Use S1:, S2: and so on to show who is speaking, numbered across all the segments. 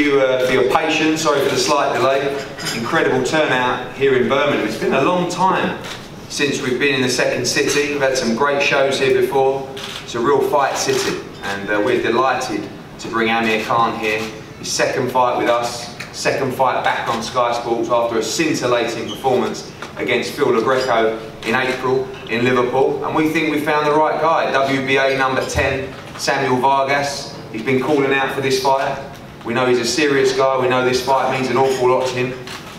S1: you for your patience. Sorry for the slight delay. Incredible turnout here in Birmingham. It's been a long time since we've been in the second city. We've had some great shows here before. It's a real fight city, and we're delighted to bring Amir Khan here. His second fight with us, second fight back on Sky Sports after a scintillating performance against Phil LaGreco in April in Liverpool. And we think we found the right guy, WBA number 10, Samuel Vargas. He's been calling out for this fight. We know he's a serious guy. We know this fight means an awful lot to him.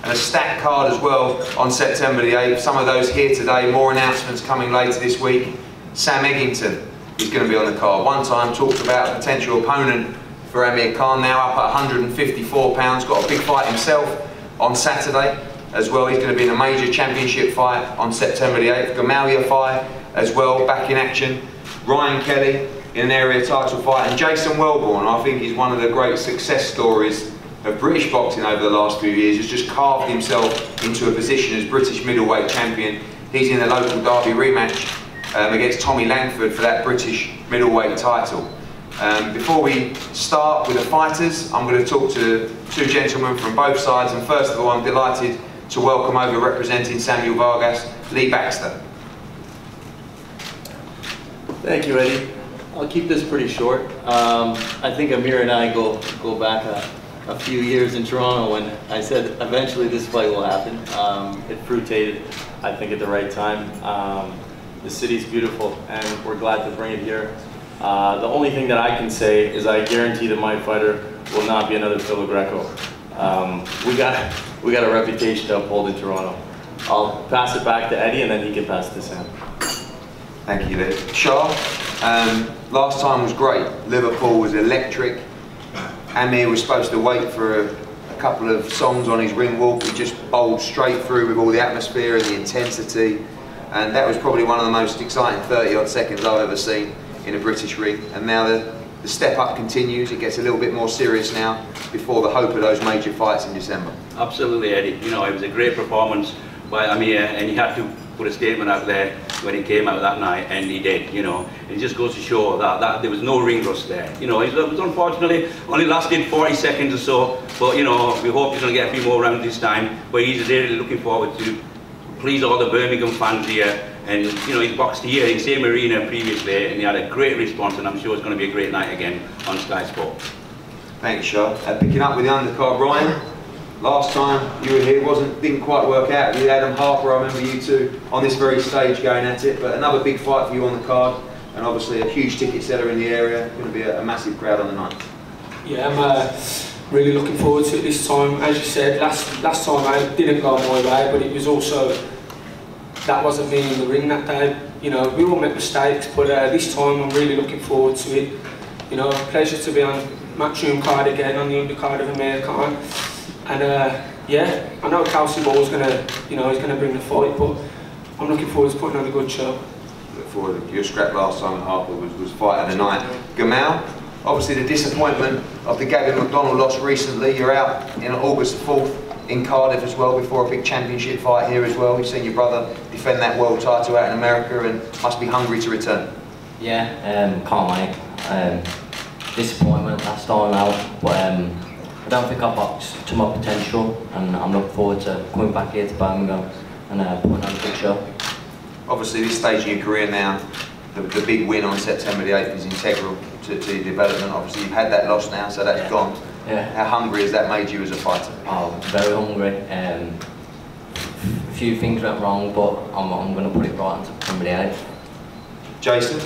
S1: And a stacked card as well on September the 8th. Some of those here today, more announcements coming later this week. Sam Eggington is going to be on the card. One time talked about a potential opponent for Amir Khan, now up at 154 pounds. Got a big fight himself on Saturday as well. He's going to be in a major championship fight on September the 8th. Gamalia fight as well, back in action. Ryan Kelly in an area title fight, and Jason Wellborn, I think he's one of the great success stories of British boxing over the last few years. He's just carved himself into a position as British middleweight champion. He's in a local derby rematch against Tommy Langford for that British middleweight title. Before we start with the fighters, I'm going to talk to two gentlemen from both sides, and first of all I'm delighted to welcome over, representing Samuel Vargas, Lee Baxter.
S2: Thank you, Eddie. I'll keep this pretty short. I think Amir and I go back a few years in Toronto when I said eventually this fight will happen. It fruitated, I think, at the right time. The city's beautiful and we're glad to bring it here. The only thing that I can say is I guarantee that my fighter will not be another Phil LaGreco. We got a reputation to uphold in Toronto. I'll pass it back to Eddie and then he can pass it to Sam.
S1: Thank you, Lee. Shah, last time was great. Liverpool was electric. Amir was supposed to wait for a couple of songs on his ring walk. He just bowled straight through with all the atmosphere and the intensity. And that was probably one of the most exciting 30-odd seconds I've ever seen in a British ring. And now the step up continues. It gets a little bit more serious now before the hope of those major fights in December.
S3: Absolutely, Eddie. You know, it was a great performance by Amir, and he had to put a statement out there when he came out that night, and he did, you know. It just goes to show that there was no ring rust there. You know, it was unfortunately only lasted 40 seconds or so, but you know, we hope he's going to get a few more rounds this time. But he's really looking forward to please all the Birmingham fans here. And you know, he's boxed here in the same arena previously, and he had a great response, and I'm sure it's going to be a great night again on Sky Sport.
S1: Thanks, Shah. Picking up with the undercard, Ryan. Last time you were here didn't quite work out. You had Adam Harper, I remember you two on this very stage going at it, but another big fight for you on the card, and obviously a huge ticket seller in the area. Going to be a massive crowd on the night.
S4: Yeah, I'm really looking forward to it this time. As you said, last time I didn't go my way, but it was also, that wasn't me in the ring that day. You know, we all make mistakes, but this time I'm really looking forward to it. You know, pleasure to be on Matchroom card again, on the undercard of Amir Khan. And yeah, I know Kelsey Ball's gonna, you know, he's gonna bring the fight, but I'm looking forward to putting on a good show.
S1: Look forward to your scrap last time. Harper was fight of the night. Gamal, obviously the disappointment of the Gavin McDonald loss recently. You're out in August 4th in Cardiff as well before a big championship fight here as well. We've seen your brother defend that world title out in America and must be hungry to return.
S5: Yeah, can't wait. Disappointment last time out, but I don't think I boxed to my potential, and I'm looking forward to coming back here to Birmingham and putting on a good show.
S1: Obviously, this stage in your career now, the big win on September the 8th is integral to your development. Obviously, you've had that loss now, so that's gone.
S5: Yeah.
S1: How hungry has that made you as a fighter?
S5: Oh, very hungry. A few things went wrong, but I'm going to put it right on September the 8th.
S1: Jason,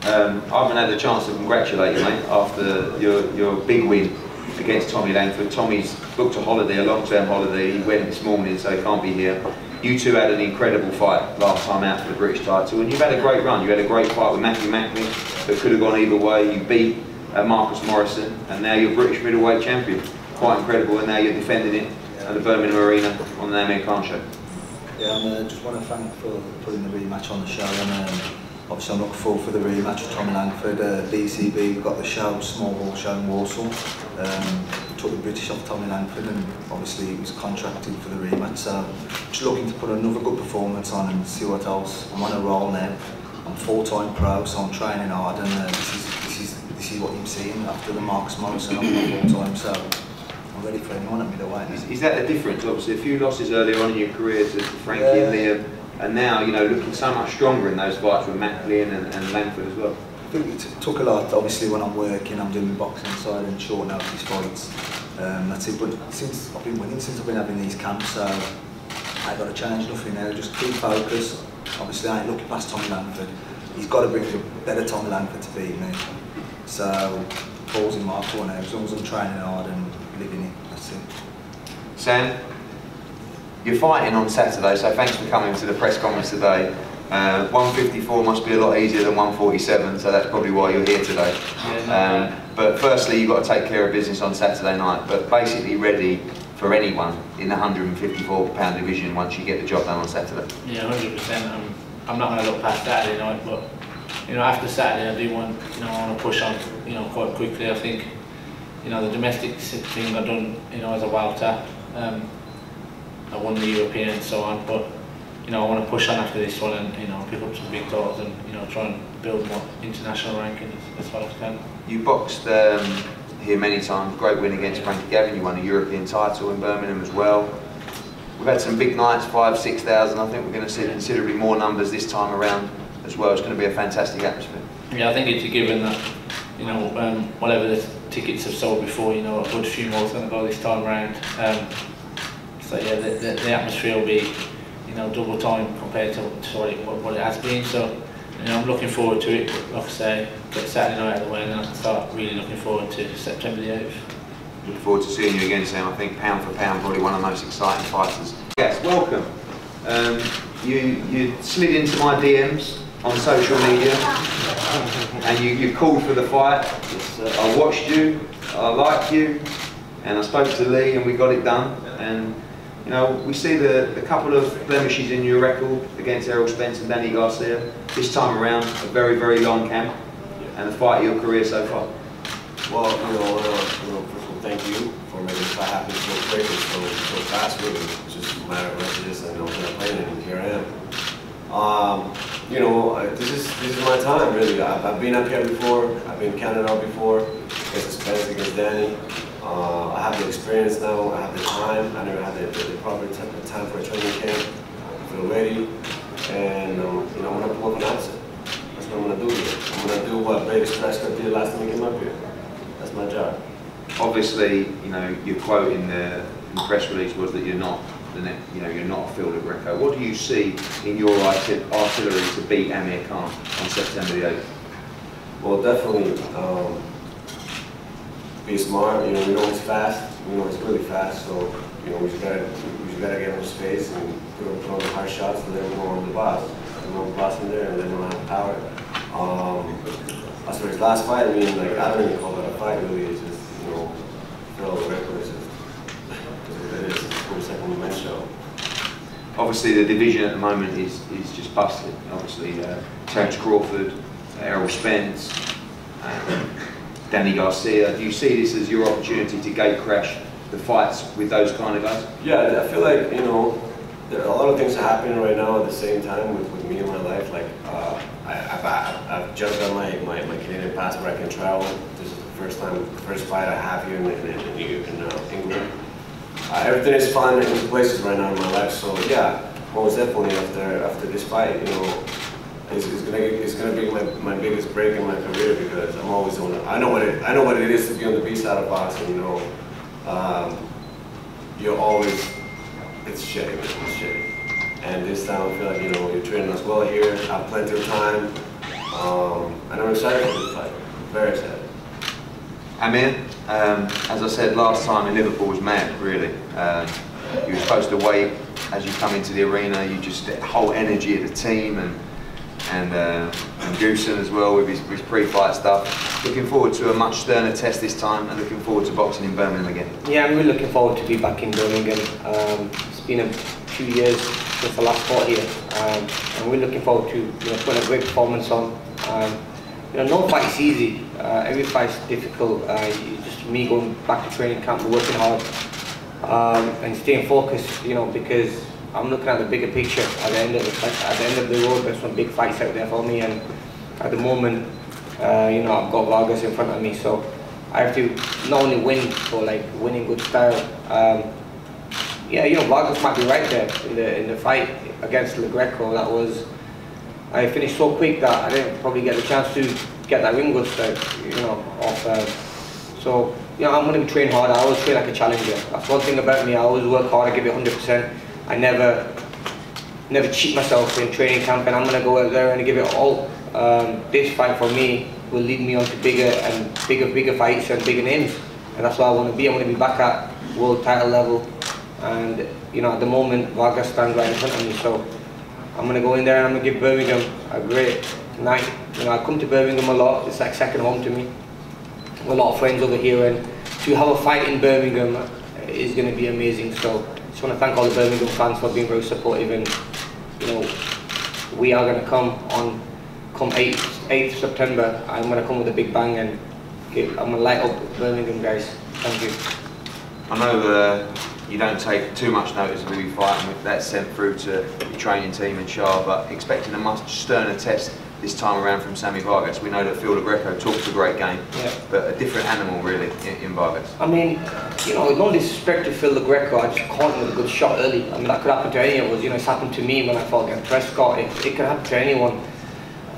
S1: I haven't had the chance to congratulate you, mate, after your big win against Tommy Langford. Tommy's booked a holiday, a long-term holiday. He went this morning, so he can't be here. You two had an incredible fight last time out for the British title, and you've had a great run. You had a great fight with Matthew Macklin that could have gone either way. You beat Marcus Morrison, and now you're British middleweight champion. Quite incredible, and now you're defending it at the Birmingham Arena on the Amir Khan show.
S6: Yeah, I just want to thank for putting the rematch on the show, and obviously I'm looking forward for the rematch with Tommy Langford. DCB got the show, small hall show in Warsaw. Took the British off Tommy Langford, and obviously he was contracted for the rematch, so just looking to put another good performance on and see what else. I'm on a roll now. I'm full-time pro, so I'm training hard, and this is what I'm seeing after the Marcus Morrison. I'm full-time, so I'm ready for anyone at middleweight.
S1: Is that the difference? Obviously, a few losses earlier on in your career to Frankie and Liam, and now, you know, looking so much stronger in those fights with Macklin and Langford as well.
S6: I think it took a lot. Obviously, when I'm working, I'm doing the boxing side and short notice fights. That's it. But since I've been winning, since I've been having these camps, so I got to change nothing there. Just keep focused. Obviously, I ain't looking past Tommy Langford. He's got to bring a better Tommy Langford to beat me. So, ball's in my court now. As long as I'm training hard and living it, that's it.
S1: Sam, you're fighting on Saturday, so thanks for coming to the press conference today. 154 must be a lot easier than 147, so that's probably why you're here today. But firstly, you've got to take care of business on Saturday night, but basically ready for anyone in the 154-pound division once you get the job done on Saturday.
S7: Yeah, 100%. I'm not going to look past Saturday night, but you know, after Saturday, I do want, you know, I want to push on, you know, quite quickly. I think, you know, the domestic thing I've done, you know, as a welter. I won the European and so on, but you know, I want to push on after this one and, you know, pick up some big titles and, you know, try and build more international ranking as far as I can. You boxed here many times, great win against Frankie Gavin. You won a European title in Birmingham as well. We've had some big nights, 5,000 to 6,000. I think we're going to see considerably more numbers this time around as well. It's going to be a fantastic atmosphere. Yeah, I think it's a given that, you know, whatever the tickets have sold before, you know, a good few more is going to go this time around. So yeah, the atmosphere will be, you know, double time compared to what it has been. So, you know, I'm looking forward to it. But like I say, get Saturday night out of the way, and then I can start really looking forward to September the 8th. Looking forward to seeing you again, Sam. I think pound for pound, probably one of the most exciting fighters. Yes, welcome. You slid into my DMs on social media, and you called for the fight. I watched you, I liked you, and I spoke to Lee, and we got it done. And you know, we see the couple of blemishes in your record against Errol Spence and Danny Garcia. This time around, a very, very long camp, and the fight of your career so far.
S8: Well, you know, first of all, thank you for making this fight happen so quick and so fast. Really, it's just a matter of messages, and I'm gonna play it, and here I am. You know, this is my time, really. I've been up here before. I've been counted out before against Spence, against Danny. I have the experience now, I have the time, I never had the proper time for a training camp. I feel ready, and you know, I'm going to pull up an upset. That's what I'm going to do here. I'm going to do what Brady Scratchcut did last time he came up here. That's my job.
S1: Obviously, you know, your quote in the press release was that you're not a fielder Greco. What do you see in your artillery to beat Amir Khan on September the 8th?
S8: Well, definitely. Be smart, you know, we know he's fast, we know he's really fast, so, you know, we just gotta get him space and put on the hard shots and then we're on the boss. And we're on the boss in there and then we'll have power. As for his last fight, I mean, like, I don't even call that a fight really, it's just, you know, throw the record, it's just, it's a 42nd men's show.
S1: Obviously the division at the moment is just busted. Obviously Terence Crawford, Errol Spence, Danny Garcia. Do you see this as your opportunity to gate crash the fights with those kind of guys?
S8: Yeah, I feel like, you know, there are a lot of things happening right now at the same time with me in my life. Like, I've just got my Canadian passport, I can travel. This is the first fight I have here in England. Everything is fine in places right now in my life, so yeah, most definitely after this fight, you know, it's gonna be my biggest break in my career because I'm always on. I know what it is to be on the B side of boxing. You know, you're always it's shitty, And this time I feel like, you know, you're training us well here. I have plenty of time, and I'm excited for this fight. Very excited.
S1: Amir, as I said last time, in Liverpool was mad. Really, you were supposed to wait as you come into the arena. You just the whole energy of the team and Goosen as well with his pre-fight stuff. Looking forward to a much sterner test this time and looking forward to boxing in Birmingham again.
S9: Yeah, I'm really looking forward to be back in Birmingham. It's been a few years since the last fought here, and we're looking forward to, you know, putting a great performance on. You know, no fight is easy. Every fight is difficult. Just me going back to training camp, working hard, and staying focused. You know, because I'm looking at the bigger picture. At the end of the road, there's some big fights out there for me, and at the moment, you know, I've got Vargas in front of me, so I have to not only win, but like win in good style. Yeah, you know, Vargas might be right there in the fight against Le Greco. That was, I finished so quick that I didn't probably get the chance to get that ring good style, you know, off. So, you know, I'm going to be training hard. I always train like a challenger. That's one thing about me. I always work hard. I give it 100%. I never cheat myself in training camp, and I'm going to go out there and give it all. This fight for me will lead me on to bigger fights and bigger names, and that's where I want to be. I want to be back at world title level, and you know, at the moment Vargas stands right in front of me, so I'm going to go in there and I'm going to give Birmingham a great night. You know, I come to Birmingham a lot. It's like second home to me. A lot of friends over here, and to have a fight in Birmingham is going to be amazing. So I just want to thank all the Birmingham fans for being very supportive, and you know, we are going to come 8th September. I'm going to come with a big bang, and I'm going to light up Birmingham, guys. Thank you.
S1: I know you don't take too much notice of who you fight, and that's sent through to your training team and Shah, but expecting a much sterner test this time around from Sammy Vargas. We know that Phil Le Greco talks a great game, yeah, but a different animal really in Vargas.
S9: I mean, you know, no disrespect to Phil Le Greco, I just caught him with a good shot early. I mean, that could happen to any of us. You know, it's happened to me when I fought against Prescott. It could happen to anyone.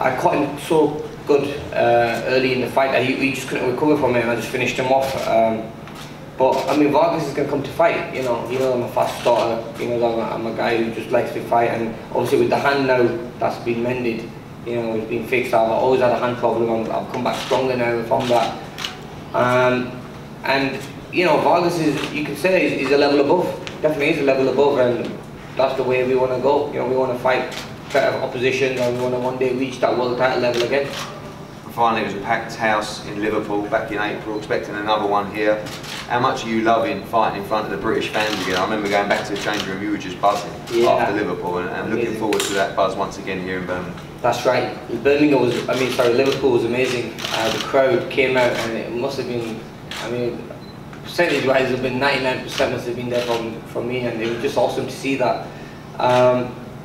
S9: I caught him so good early in the fight that he just couldn't recover from it, and I just finished him off. But I mean, Vargas is going to come to fight. You know, I'm a fast starter. You know, I'm a guy who just likes to fight, and obviously with the hand now that's been mended, you know, it's been fixed. I've always had a hand problem. I've come back stronger now from that. And you know, Vargas is, you can say, he's a level above. Definitely is a level above, and that's the way we want to go. You know, we want to fight better opposition, and we want to one day reach that world title level again.
S1: Finally, it was a packed house in Liverpool back in April, expecting another one here. How much are you loving fighting in front of the British fans again? I remember going back to the changing room, you were just buzzing after Liverpool, and looking forward to that buzz once again here in Birmingham.
S9: That's right. Liverpool was amazing. The crowd came out, and it must have been, I mean, percentage-wise, it have been 99% must have been there from me, and it was just awesome to see that.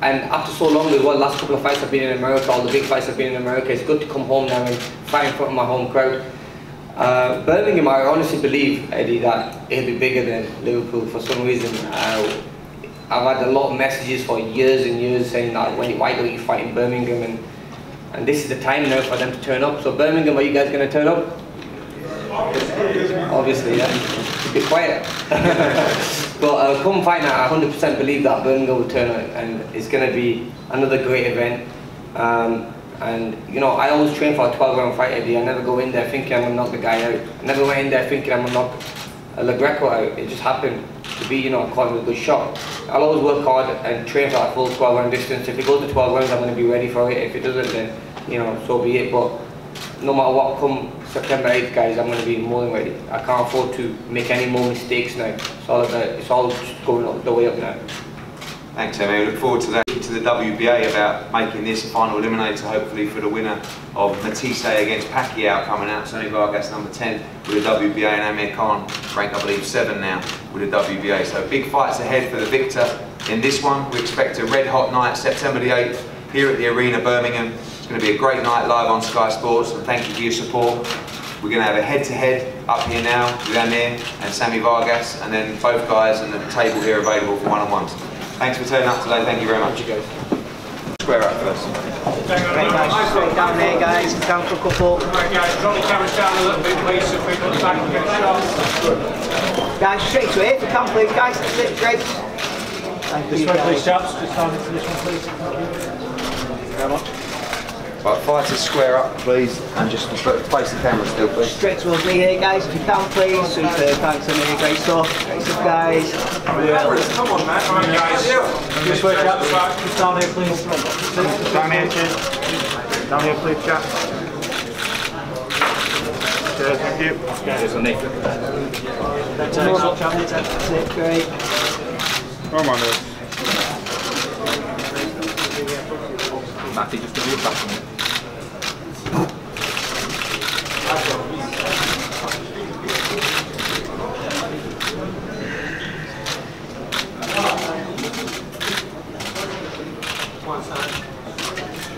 S9: And after so long as well, last couple of fights I've been in America, all the big fights I've been in America, it's good to come home now and fight in front of my home crowd. Birmingham, I honestly believe, Eddie, that it'll be bigger than Liverpool for some reason. I've had a lot of messages for years and years saying that, why don't you fight in Birmingham? And this is the time now for them to turn up. So Birmingham, are you guys going to turn up? Obviously, yeah. Be quiet. But come fight night, I 100% believe that Birmingham will turn up, and it's going to be another great event. And you know, I always train for a 12-round fight, Eddie. I never go in there thinking I'm going to knock the guy out. I never went in there thinking I'm going to knock Le Greco out. It just happened to be, you know, I caught him with a good shot. I'll always work hard and train for that full 12-round distance. If it goes to 12 rounds, I'm going to be ready for it. If it doesn't, then, you know, so be it. But no matter what, come September 8th, guys, I'm going to be more than ready. I can't afford to make any more mistakes now. It's all just going up the way up now.
S1: Thanks, Amir. We look forward to that. To the WBA about making this a final eliminator, hopefully for the winner of Matisse against Pacquiao coming out. Sammy Vargas number 10 with a WBA, and Amir Khan ranked, I believe, 7 now with a WBA. So big fights ahead for the victor in this one. We expect a red hot night, September the 8th, here at the Arena, Birmingham. It's going to be a great night live on Sky Sports, and thank you for your support. We're going to have a head-to-head up here now with Amir and Sammy Vargas, and then both guys and the table here available for one-on-ones. Thanks for turning up today. Thank you very much. Square up first.
S10: Right, guys, straight down there, guys. Down for a couple.
S11: Right, guys, drop the cameras down a little bit, please, so people at the back can get shots.
S10: Guys, straight to here if you can, please, guys. That's it, great. Thank you,
S11: this way,
S10: guys.
S11: please, chaps. Just down into this one, please. Thank you very much.
S1: Right, fighters square up, please, and just face the camera still, please.
S10: Straight towards me here, guys, if you can, please. Super, thanks, Amir. Great stuff. Great stuff, guys.
S11: Come on, man. All right, guys. This way, chaps. Just down here, please. Down here, cheers. Down here, please, chaps. Cheers, thank you. Cheers, Nick.
S10: That's it, great.
S11: Come on, dude.
S12: Matty, just give me a back on it.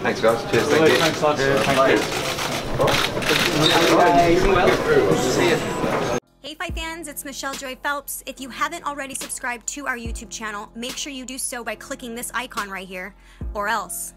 S1: Thanks, guys. Cheers. Thank you.
S11: Thanks, lads. Thank you.
S10: Bye. See you.
S13: friends, it's Michelle Joy Phelps. If you haven't already subscribed to our YouTube channel, make sure you do so by clicking this icon right here, or else.